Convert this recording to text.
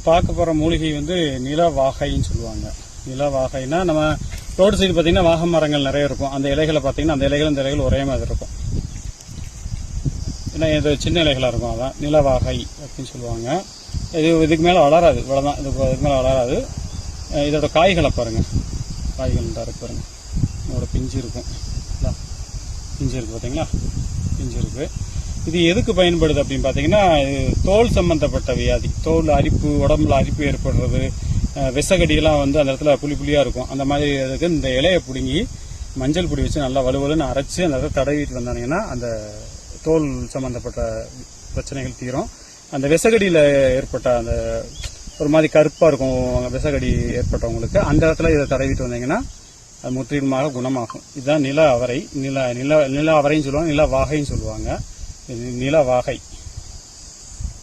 பார்க்க போகிற மூலிகை வந்து நிலவாகைன்னு சொல்லுவாங்க. நிலவாகைன்னா நம்ம ரோடு சைடு பார்த்தீங்கன்னா வாகை மரங்கள் நிறைய இருக்கும். அந்த இலைகளை பார்த்தீங்கன்னா அந்த இலைகள் இந்த இலைகள் ஒரே மாதிரி இருக்கும். ஏன்னா இது சின்ன இலைகளாக இருக்கும். அதான் நிலவாகை அப்படின்னு சொல்லுவாங்க. இதுக்கு மேலே வளராது, இவ்வளோதான். இதுக்கு மேலே வளராது. இதோட காய்களை பாருங்கள், காய்கள் தான் இருக்கு பாருங்கள். இதோட பிஞ்சு இருக்கும், பிஞ்சு இருக்குது பார்த்தீங்களா, பிஞ்சு இருக்குது. இது எதுக்கு பயன்படுது அப்படின்னு பார்த்தீங்கன்னா, தோல் சம்பந்தப்பட்ட வியாதி, தோல் அரிப்பு, உடம்புல அரிப்பு ஏற்படுறது, விசகடியெல்லாம் வந்து அந்த இடத்துல புளி புளியாக இருக்கும். அந்த மாதிரி இதுக்கு இந்த இலையை பிடுங்கி மஞ்சள் பொடி வச்சு நல்லா வலுவலுன்னு அரைச்சி அந்த இடத்துல தடவிட்டு வந்தாங்கன்னா அந்த தோல் சம்பந்தப்பட்ட பிரச்சனைகள் தீரும். அந்த விசகடியில் ஏற்பட்ட அந்த ஒரு மாதிரி கருப்பாக இருக்கும் விசகடி ஏற்பட்டவங்களுக்கு அந்த இடத்துல இதை தடவிட்டு வந்தீங்கன்னா அது முற்றிலுமாக குணமாகும். இதுதான் நில அவரை. நில அவரைன்னு சொல்லுவாங்க, நில வாகைன்னு சொல்லுவாங்க. இது நில வாகை.